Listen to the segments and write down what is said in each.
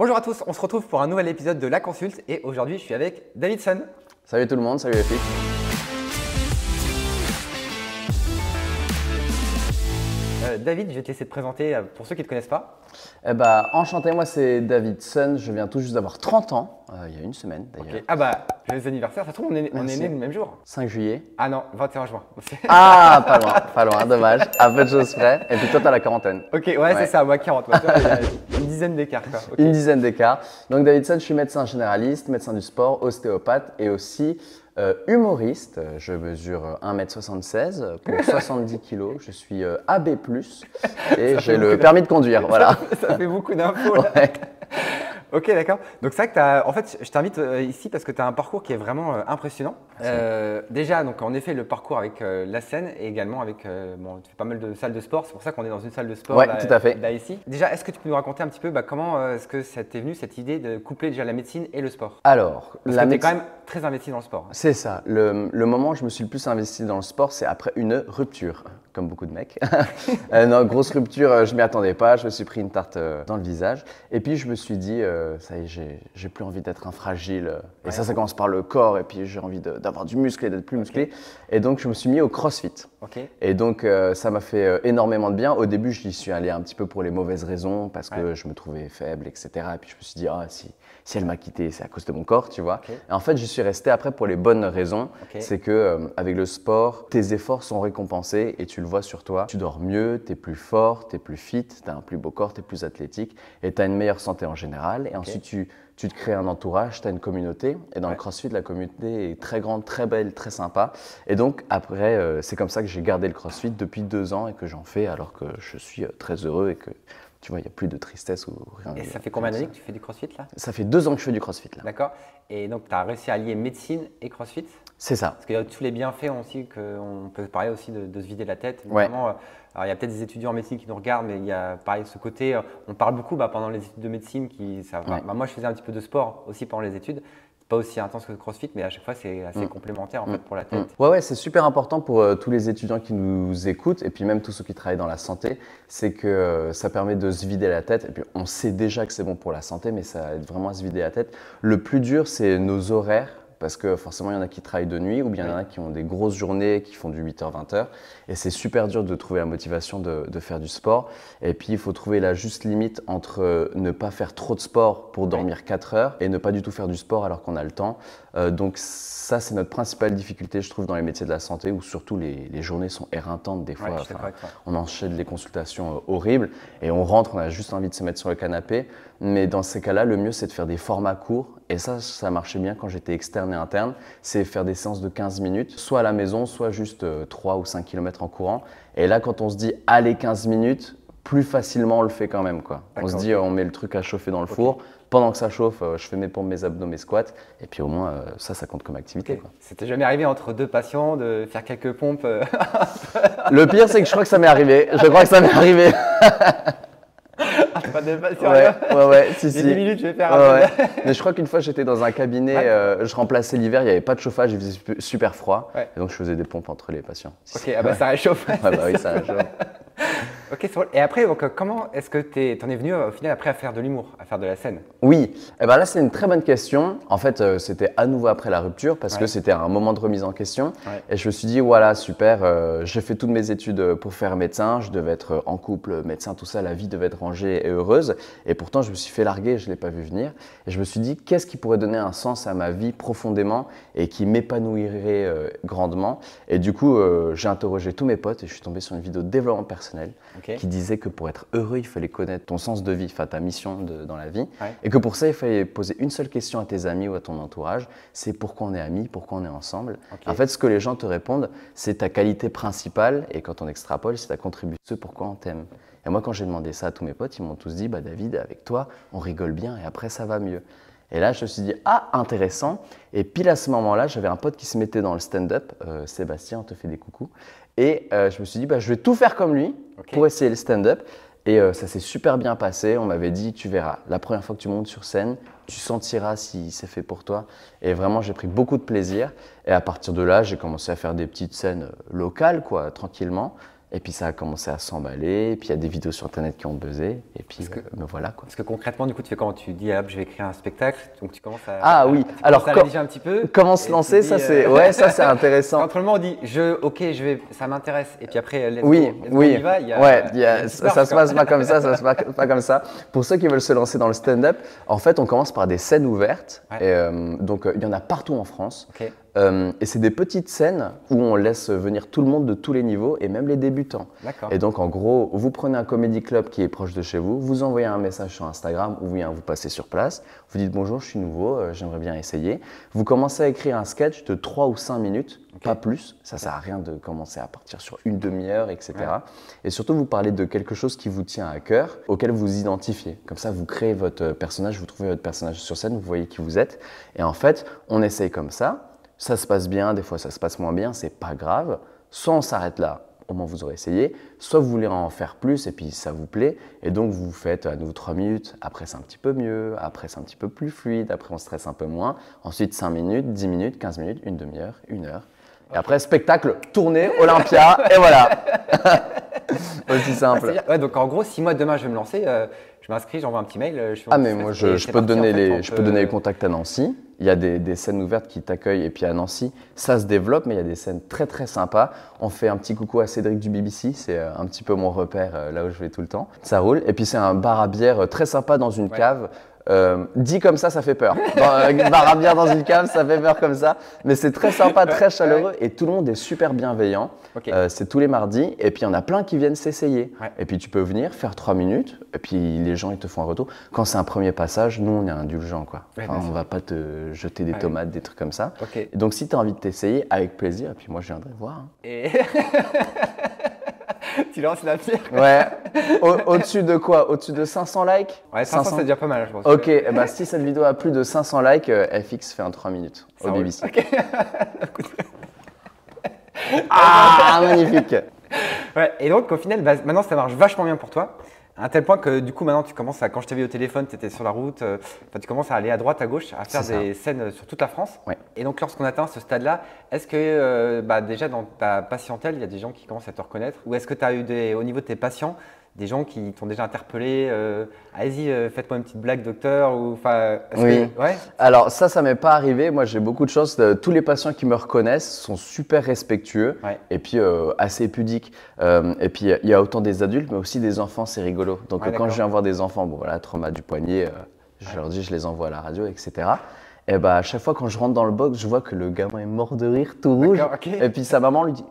Bonjour à tous, on se retrouve pour un nouvel épisode de La Consulte et aujourd'hui je suis avec Davidson. Salut tout le monde, salut les filles. David, je vais te laisser te présenter pour ceux qui ne te connaissent pas. Enchanté, moi c'est Davidson, je viens tout juste d'avoir 30 ans, il y a une semaine d'ailleurs. Okay. Joyeux anniversaire, ça se trouve on est nés le même jour. 5 juillet. Ah non, 21 juin. Ah, pas loin, dommage, un peu de choses près. Et puis toi t'as la quarantaine. Ok, ouais. C'est ça, moi 40, moi, il y a une dizaine d'écarts. Okay. Une dizaine d'écarts. Donc Davidson, je suis médecin généraliste, médecin du sport, ostéopathe et aussi humoriste. Je mesure 1m76 pour 70 kg, je suis AB+, et j'ai le permis de conduire, voilà. Ça fait beaucoup d'infos là. Ouais. Ok, d'accord. Donc c'est vrai que en fait, je t'invite ici parce que tu as un parcours qui est vraiment impressionnant. Déjà, donc en effet, le parcours avec la scène et également avec, tu fais pas mal de salles de sport. C'est pour ça qu'on est dans une salle de sport ouais, tout à fait. Là ici. Déjà, est-ce que tu peux nous raconter un petit peu comment est-ce que ça t'est venu cette idée de coupler déjà la médecine et le sport? Alors, parce que tu es quand même très investi dans le sport. C'est ça. Le moment où je me suis le plus investi dans le sport, c'est après une rupture, comme beaucoup de mecs. Non, grosse rupture, je m'y attendais pas, je me suis pris une tarte dans le visage. Et puis je me suis dit, ça y est, j'ai plus envie d'être un fragile. Et ça commence par le corps, et puis j'ai envie d'avoir du muscle et d'être plus musclé. Et donc je me suis mis au CrossFit. Et donc ça m'a fait énormément de bien. Au début, j'y suis allé un petit peu pour les mauvaises raisons, parce que je me trouvais faible, etc. Et puis je me suis dit, si elle m'a quitté, c'est à cause de mon corps, tu vois. Et en fait, j'y suis resté après pour les bonnes raisons. C'est que avec le sport, tes efforts sont récompensés et tu le vois sur toi. Tu dors mieux, tu es plus fort, tu es plus fit, tu as un plus beau corps, tu es plus athlétique et tu as une meilleure santé en général. Et ensuite, tu te crées un entourage, tu as une communauté. Et dans le CrossFit, la communauté est très grande, très belle, très sympa. Et donc après, c'est comme ça que j'ai gardé le CrossFit depuis 2 ans et que j'en fais alors que je suis très heureux et que tu vois, il n'y a plus de tristesse ou rien. Et ça fait combien d'années que tu fais du CrossFit là? Ça fait 2 ans que je fais du CrossFit là. D'accord. Et donc tu as réussi à allier médecine et CrossFit? C'est ça. Parce qu'il y a tous les bienfaits aussi qu'on peut parler aussi de se vider la tête. Ouais. Alors il y a peut-être des étudiants en médecine qui nous regardent, mais il y a pareil ce côté, on parle beaucoup pendant les études de médecine. Moi je faisais un petit peu de sport aussi pendant les études. Pas aussi intense que le CrossFit, mais à chaque fois, c'est assez complémentaire en fait, pour la tête. Ouais, c'est super important pour tous les étudiants qui nous écoutent et puis même tous ceux qui travaillent dans la santé. C'est que ça permet de se vider la tête. Et puis, on sait déjà que c'est bon pour la santé, mais ça aide vraiment à se vider la tête. Le plus dur, c'est nos horaires. Parce que forcément, il y en a qui travaillent de nuit ou bien il y en a qui ont des grosses journées, qui font du 8h, 20h. Et c'est super dur de trouver la motivation de faire du sport. Et puis, il faut trouver la juste limite entre ne pas faire trop de sport pour dormir 4 heures et ne pas du tout faire du sport alors qu'on a le temps. Donc ça, c'est notre principale difficulté, je trouve, dans les métiers de la santé où surtout les journées sont éreintantes des fois. On enchaîne les consultations horribles et on rentre, on a juste envie de se mettre sur le canapé. Mais dans ces cas-là, le mieux, c'est de faire des formats courts. Et ça marchait bien quand j'étais externe et interne. C'est faire des séances de 15 minutes, soit à la maison, soit juste 3 ou 5 km en courant. Et là, quand on se dit « allez, 15 minutes », plus facilement on le fait quand même, quoi. On se dit on met le truc à chauffer dans le four. Pendant que ça chauffe, je fais mes pompes, mes abdos, mes squats. Et puis au moins, ça compte comme activité. C'était jamais arrivé entre 2 patients de faire quelques pompes Le pire, c'est que je crois que ça m'est arrivé. Pas de patients. Ouais, si. 10 minutes, je vais faire Mais je crois qu'une fois, j'étais dans un cabinet, je remplaçais l'hiver, il n'y avait pas de chauffage, il faisait super froid. Et donc, je faisais des pompes entre les patients. Ça réchauffe. Oui, ça réchauffe. Ok, et après, donc, comment est-ce que tu en es venu au final après à faire de l'humour, à faire de la scène? Oui, là c'est une très bonne question. En fait, c'était à nouveau après la rupture parce que c'était un moment de remise en question. Et je me suis dit, voilà, super, j'ai fait toutes mes études pour faire médecin, je devais être en couple, médecin, tout ça, la vie devait être rangée et heureuse. Et pourtant, je me suis fait larguer, je ne l'ai pas vu venir. Et je me suis dit, qu'est-ce qui pourrait donner un sens à ma vie profondément et qui m'épanouirait grandement? Et du coup, j'ai interrogé tous mes potes et je suis tombé sur une vidéo de développement personnel. Qui disait que pour être heureux, il fallait connaître ton sens de vie, ta mission dans la vie. Et que pour ça, il fallait poser une seule question à tes amis ou à ton entourage, c'est pourquoi on est amis, pourquoi on est ensemble. En fait, ce que les gens te répondent, c'est ta qualité principale et quand on extrapole, c'est ta contribution, ce pourquoi on t'aime. Et moi, quand j'ai demandé ça à tous mes potes, ils m'ont tous dit, David, avec toi, on rigole bien et après, ça va mieux. Et là, je me suis dit, intéressant. Et pile à ce moment-là, j'avais un pote qui se mettait dans le stand-up, Sébastien, on te fait des coucous. Et je me suis dit, je vais tout faire comme lui pour essayer le stand-up. Et ça s'est super bien passé. On m'avait dit, tu verras, la première fois que tu montes sur scène, tu sentiras si c'est fait pour toi. Et vraiment, j'ai pris beaucoup de plaisir. Et à partir de là, j'ai commencé à faire des petites scènes locales, tranquillement. Et puis ça a commencé à s'emballer, et puis il y a des vidéos sur internet qui ont buzzé, et puis me voilà quoi. Parce que concrètement, du coup, tu fais comment? Tu dis, hop, je vais écrire un spectacle, donc tu commences à… Ah oui, alors rédiger un petit peu. Comment se lancer, ça c'est intéressant. Entre le moment, on dit, ça m'intéresse, et puis après, let's oui, go, on y va, ça se passe pas comme ça, ça se passe pas comme ça. Pour ceux qui veulent se lancer dans le stand-up, en fait, on commence par des scènes ouvertes, et, donc il y en a partout en France. Okay. Et c'est des petites scènes où on laisse venir tout le monde de tous les niveaux et même les débutants. Et donc en gros, vous prenez un comedy club qui est proche de chez vous, vous envoyez un message sur Instagram ou bien vous passez sur place, vous dites bonjour, je suis nouveau, j'aimerais bien essayer. Vous commencez à écrire un sketch de 3 ou 5 minutes, pas plus, ça sert à rien de commencer à partir sur une demi-heure, etc. Et surtout vous parlez de quelque chose qui vous tient à cœur, auquel vous vous identifiez. Comme ça vous créez votre personnage, vous trouvez votre personnage sur scène, vous voyez qui vous êtes. Et en fait, on essaye comme ça. Ça se passe bien, des fois ça se passe moins bien, c'est pas grave. Soit on s'arrête là, au moins vous aurez essayé, soit vous voulez en faire plus et puis ça vous plaît, et donc vous faites à nouveau 3 minutes, après c'est un petit peu mieux, après c'est un petit peu plus fluide, après on stresse un peu moins, ensuite 5 minutes, 10 minutes, 15 minutes, une demi-heure, 1 heure. Et après spectacle, tournée, Olympia, et voilà. Aussi simple. Ouais, donc en gros, si moi demain je vais me lancer, je m'inscris, j'envoie un petit mail. Mais moi je peux te donner les contacts à Nancy. Il y a des scènes ouvertes qui t'accueillent, et puis à Nancy, ça se développe, mais il y a des scènes très très sympas. On fait un petit coucou à Cédric du BBC, c'est un petit peu mon repère là où je vais tout le temps. Ça roule. Et puis c'est un bar à bière très sympa dans une cave. Dit comme ça fait peur. Bar à bière dans une cave, ça fait peur comme ça. Mais c'est très sympa, très chaleureux, et tout le monde est super bienveillant. C'est tous les mardis, et puis il y en a plein qui viennent s'essayer. Et puis tu peux venir faire 3 minutes, et puis les gens ils te font un retour. Quand c'est un premier passage, nous on est indulgents quoi. On va pas te jeter des tomates, des trucs comme ça. Et donc si tu as envie de t'essayer, avec plaisir, et puis moi je viendrai voir. Et… Tu lances la pierre. Ouais. Au-dessus de quoi? Au-dessus de 500 likes? Ouais, 500 c'est déjà pas mal, je pense. Ok, si cette vidéo a plus de 500 likes, FX fait un 3 minutes au BBC. Ah, magnifique. Ouais, et donc au final, maintenant ça marche vachement bien pour toi. À un tel point que du coup maintenant tu commences à, quand je t'ai vu au téléphone, tu étais sur la route, tu commences à aller à droite, à gauche, à faire des scènes sur toute la France. Et donc lorsqu'on atteint ce stade-là, est-ce que déjà dans ta patientèle, il y a des gens qui commencent à te reconnaître? Ou est-ce que tu as eu au niveau de tes patients, des gens qui t'ont déjà interpellé, allez-y, faites-moi une petite blague, docteur, ou oui. Alors ça m'est pas arrivé. Moi, j'ai beaucoup de chance. Tous les patients qui me reconnaissent sont super respectueux et puis assez pudiques. Et puis il y a autant des adultes, mais aussi des enfants. C'est rigolo. Donc quand je viens voir des enfants, bon voilà, trauma du poignet, je leur dis, je les envoie à la radio, etc. Et à chaque fois quand je rentre dans le box, je vois que le gamin est mort de rire, tout rouge. Et puis sa maman lui dit.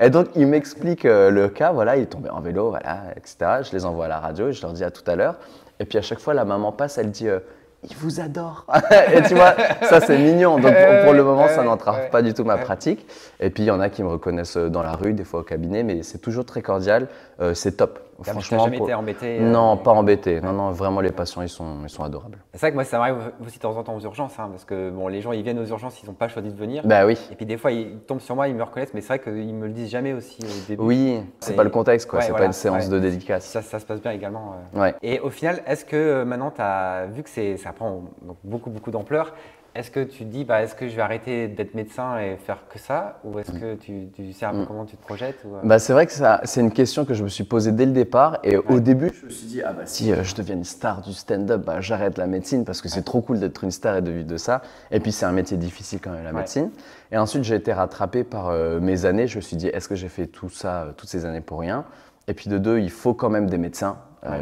Et donc, il m'explique le cas, voilà, il est tombé en vélo, voilà, etc. Je les envoie à la radio et je leur dis à tout à l'heure. Et puis à chaque fois, la maman passe, elle dit il vous adore. Et tu vois, ça c'est mignon. Donc pour le moment, ça n'entrave pas du tout ma pratique. Et puis il y en a qui me reconnaissent dans la rue, des fois au cabinet, mais c'est toujours très cordial. C'est top. Franchement, tu n'as jamais été embêté? Non, pas embêté. Non, vraiment, les patients, ils sont adorables. C'est vrai que moi, ça m'arrive aussi de temps en temps aux urgences, parce que bon, les gens, ils viennent aux urgences, ils n'ont pas choisi de venir. Bah oui. Et puis des fois, ils tombent sur moi, ils me reconnaissent, mais c'est vrai qu'ils me le disent jamais aussi au début. Oui, c'est pas le contexte, quoi. C'est pas une séance de dédicace. Ça se passe bien également. Et au final, est-ce que maintenant, tu as vu que ça prend donc, beaucoup d'ampleur? Est-ce que tu te dis, est-ce que je vais arrêter d'être médecin et faire que ça? Ou est-ce que tu sais un peu comment tu te projettes C'est vrai que c'est une question que je me suis posée dès le départ. Et au début, je me suis dit, si je deviens une star du stand-up, j'arrête la médecine parce que c'est trop cool d'être une star et de vivre de ça. Et puis, c'est un métier difficile quand même, la médecine. Et ensuite, j'ai été rattrapé par mes années. Je me suis dit, est-ce que j'ai fait tout ça, toutes ces années pour rien? Et puis de deux, il faut quand même des médecins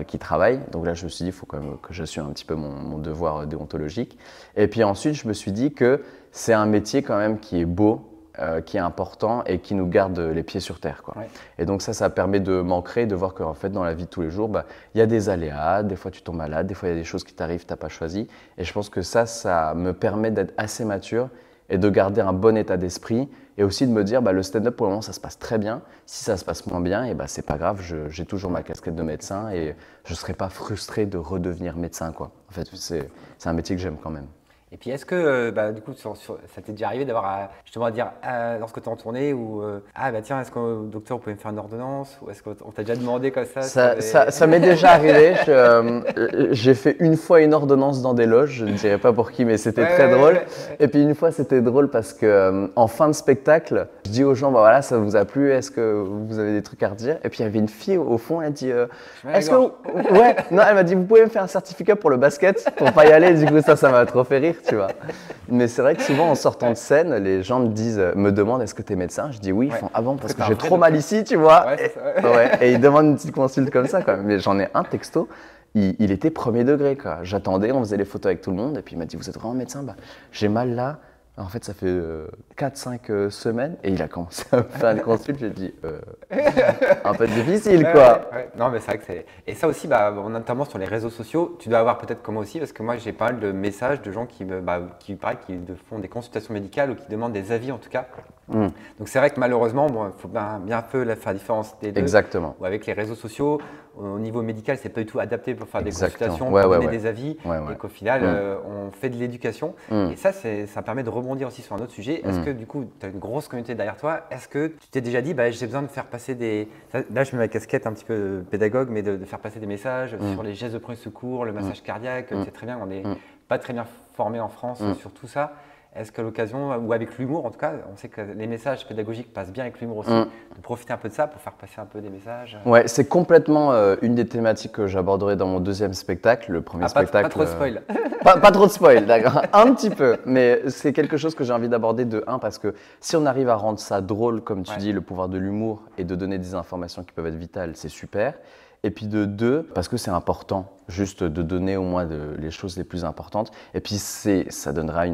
qui travaillent. Donc là, je me suis dit, il faut quand même que j'assume un petit peu mon devoir déontologique. Et puis ensuite, je me suis dit que c'est un métier quand même qui est beau, qui est important et qui nous garde les pieds sur terre, quoi. Et donc ça permet de m'ancrer, de voir qu'en fait, dans la vie de tous les jours, il y a des aléas, des fois tu tombes malade, des fois il y a des choses qui t'arrivent, tu n'as pas choisi. Et je pense que ça me permet d'être assez mature et de garder un bon état d'esprit et aussi de me dire le stand-up pour le moment ça se passe très bien. Si ça se passe moins bien, et c'est pas grave, j'ai toujours ma casquette de médecin et je serai pas frustré de redevenir médecin, quoi. En fait, c'est un métier que j'aime quand même. Et puis, est-ce que, du coup, ça t'est déjà arrivé d'avoir justement à dire, lorsque tu es en tournée, ou ah, bah tiens, est-ce que, docteur, vous pouvez me faire une ordonnance? Ou est-ce qu'on t'a déjà demandé comme ça? Ça m'est déjà arrivé. J'ai fait une fois une ordonnance dans des loges, je ne dirais pas pour qui, mais c'était très drôle. Et puis une fois, c'était drôle parce que en fin de spectacle, je dis aux gens, bah voilà, ça vous a plu, est-ce que vous avez des trucs à redire? Et puis il y avait une fille au fond, elle dit, est-ce que ouais, non, elle m'a dit, vous pouvez me faire un certificat pour le basket pour pas y aller. Du coup, ça m'a trop fait rire, tu vois. Mais c'est vrai que souvent en sortant de scène, les gens me demandent, est-ce que tu es médecin? Je dis oui, ils font avant parce que j'ai trop mal ici, tu vois. Et ils demandent une petite consulte comme ça, quoi. Mais j'en ai un texto. Il était premier degré, quoi. J'attendais, on faisait les photos avec tout le monde, et puis il m'a dit, vous êtes vraiment médecin? Bah, j'ai mal là. En fait, ça fait 4-5 semaines, et il a commencé à me faire une consulte. J'ai dit, un peu difficile, quoi. Non, mais c'est vrai que c'est. Et ça aussi, notamment sur les réseaux sociaux, tu dois avoir peut-être comme moi aussi, parce que moi, j'ai pas mal de messages de gens qui font des consultations médicales ou qui demandent des avis, en tout cas. Donc c'est vrai que malheureusement, il faut bien un peu faire la différence des deux. Exactement. Ou avec les réseaux sociaux, au niveau médical, c'est pas du tout adapté pour faire des consultations, pour donner des avis, et qu'au final, on fait de l'éducation. Et ça permet de rebondir aussi sur un autre sujet. Est-ce que du coup, tu as une grosse communauté derrière toi? Est-ce que tu t'es déjà dit, j'ai besoin de faire passer des… Là, je mets ma casquette un petit peu pédagogue, mais de faire passer des messages sur les gestes de premier secours, le massage cardiaque. C'est très bien, on n'est pas très bien formé en France sur tout ça. Est-ce qu'à l'occasion, ou avec l'humour en tout cas, on sait que les messages pédagogiques passent bien avec l'humour aussi, de profiter un peu de ça pour faire passer un peu des messages? Ouais, c'est complètement une des thématiques que j'aborderai dans mon deuxième spectacle, le premier spectacle. Pas trop de spoil. Pas trop de spoil, d'accord. Un petit peu, mais c'est quelque chose que j'ai envie d'aborder de un, parce que si on arrive à rendre ça drôle, comme tu dis, le pouvoir de l'humour et de donner des informations qui peuvent être vitales, c'est super. Et puis de deux, parce que c'est important, juste de donner au moins les choses les plus importantes. Et puis ça donnera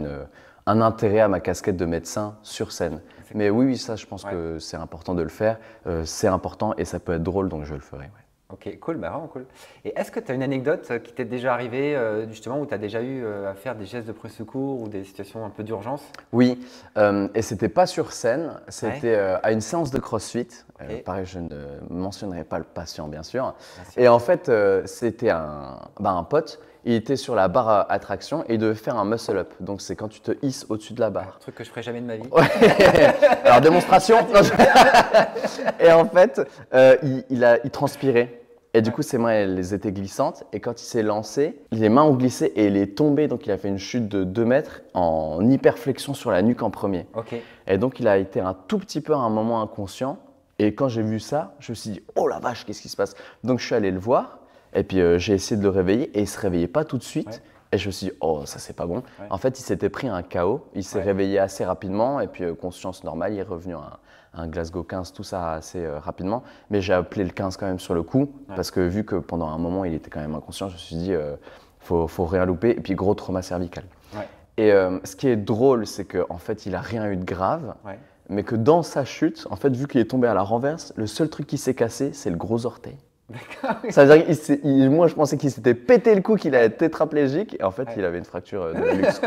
un intérêt à ma casquette de médecin sur scène. Mais oui, ça, je pense que c'est important de le faire. C'est important et ça peut être drôle, donc je le ferai. Ouais. Ok, cool, vraiment cool. Et est-ce que tu as une anecdote qui t'est déjà arrivée, justement, où tu as déjà eu à faire des gestes de premier secours ou des situations un peu d'urgence? Oui, et c'était pas sur scène, c'était à une séance de CrossFit. Pareil, je ne mentionnerai pas le patient, bien sûr. Et en fait, c'était un pote. Il était sur la barre à attraction et il devait faire un muscle-up. Donc, c'est quand tu te hisses au-dessus de la barre. Un truc que je ferai jamais de ma vie. Alors, démonstration. Et en fait, il transpirait. Et du coup, ses mains, elles étaient glissantes. Et quand il s'est lancé, les mains ont glissé et il est tombé. Donc, il a fait une chute de 2 mètres en hyperflexion sur la nuque en premier. Et donc, il a été un tout petit peu à un moment inconscient. Et quand j'ai vu ça, je me suis dit, oh la vache, qu'est-ce qui se passe? Donc, je suis allé le voir. Et puis j'ai essayé de le réveiller et il ne se réveillait pas tout de suite. Et je me suis dit, oh, ça c'est pas bon. En fait, il s'était pris un KO, il s'est réveillé assez rapidement et puis conscience normale, il est revenu à un Glasgow 15, tout ça assez rapidement. Mais j'ai appelé le 15 quand même sur le coup parce que vu que pendant un moment il était quand même inconscient, je me suis dit, faut rien louper. Et puis gros trauma cervical. Et ce qui est drôle, c'est qu'en fait, il n'a rien eu de grave. Mais que dans sa chute, en fait, vu qu'il est tombé à la renverse, le seul truc qui s'est cassé, c'est le gros orteil. Ça veut dire moi je pensais qu'il s'était pété le cou, qu'il allait être tétraplégique et en fait il avait une fracture de luxe.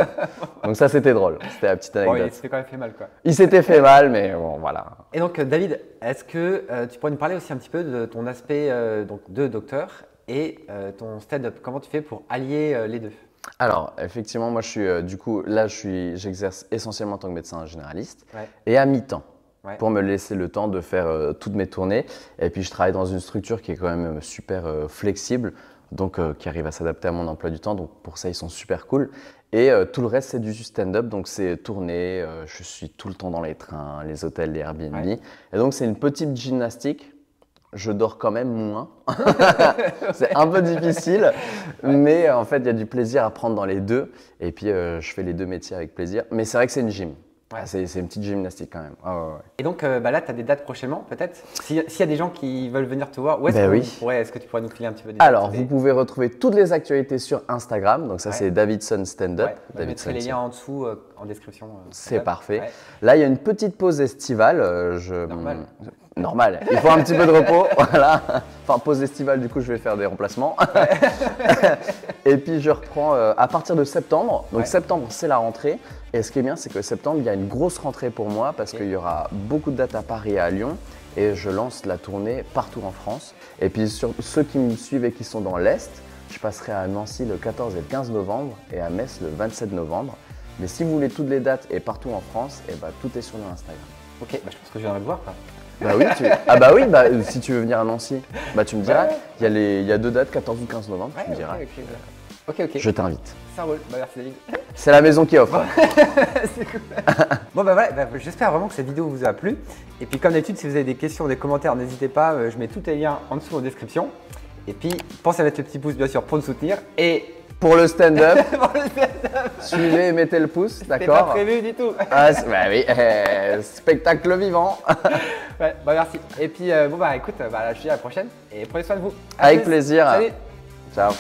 Donc ça c'était drôle, c'était la petite anecdote. Il s'était quand même fait mal quoi. Il s'était fait mal mais bon voilà. Et donc David, est-ce que tu pourrais nous parler aussi un petit peu de ton aspect de docteur et ton stand-up? Comment tu fais pour allier les deux? Alors effectivement moi je suis du coup là j'exerce essentiellement en tant que médecin généraliste et à mi-temps. Pour me laisser le temps de faire toutes mes tournées. Et puis, je travaille dans une structure qui est quand même super flexible, donc qui arrive à s'adapter à mon emploi du temps. Donc, pour ça, ils sont super cool. Et tout le reste, c'est du stand-up. Donc, c'est tourné. Je suis tout le temps dans les trains, les hôtels, les Airbnb. Et donc, c'est une petite gymnastique. Je dors quand même moins. C'est un peu difficile. Mais en fait, il y a du plaisir à prendre dans les deux. Et puis, je fais les deux métiers avec plaisir. Mais c'est vrai que c'est une gym. C'est une petite gymnastique quand même. Et donc là, tu as des dates prochainement peut-être? S'il y a des gens qui veulent venir te voir, où est-ce que tu pourrais nous filer un petit peu des Alors, vous pouvez retrouver toutes les actualités sur Instagram. Donc ça, c'est Davidson Stand-Up. On va mettre les liens en dessous en description. C'est parfait. Là, il y a une petite pause estivale. Normal. Il faut un petit peu de repos. Voilà. Enfin, pause estivale, du coup, je vais faire des remplacements. Et puis, je reprends à partir de septembre. Donc, septembre, c'est la rentrée. Et ce qui est bien, c'est que septembre, il y a une grosse rentrée pour moi parce qu'il y aura beaucoup de dates à Paris et à Lyon. Et je lance la tournée partout en France. Et puis, sur ceux qui me suivent et qui sont dans l'Est, Je passerai à Nancy le 14 et le 15 novembre et à Metz le 27 novembre. Mais si vous voulez toutes les dates et partout en France, et bah, tout est sur notre Instagram. Ok, bah, je pense que je viendrai te voir. Quoi. Bah oui, ah bah oui, bah, si tu veux venir à Nancy, bah tu me diras. Ouais. Il y a 2 dates, 14 ou 15 novembre, tu me diras. Ok. Je t'invite. Ça roule, bah, merci David. C'est la maison qui offre. C'est cool. Bon bah voilà, j'espère vraiment que cette vidéo vous a plu. Et puis comme d'habitude, si vous avez des questions, des commentaires, n'hésitez pas, je mets tous les liens en dessous en description. Et puis pensez à mettre le petit pouce bien sûr pour nous soutenir. Et pour le stand-up, suivez et mettez le pouce, d'accord? C'était pas prévu du tout. Ah bah oui, spectacle vivant. Ouais, bah merci. Et puis bon bah écoute, je te dis à la prochaine et prenez soin de vous. Avec plaisir. Salut. Ciao.